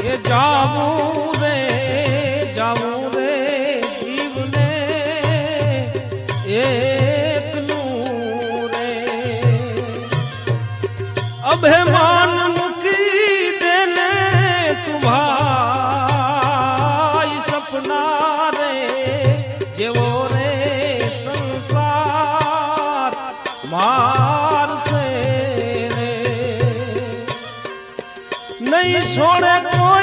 એ જાવું રે જીવને એકલું રે અભિમાન મૂકી દેને તું ભાઈ સપના રે જેવો રે સંસાર મારશે રે નહીં છોડે કોઈ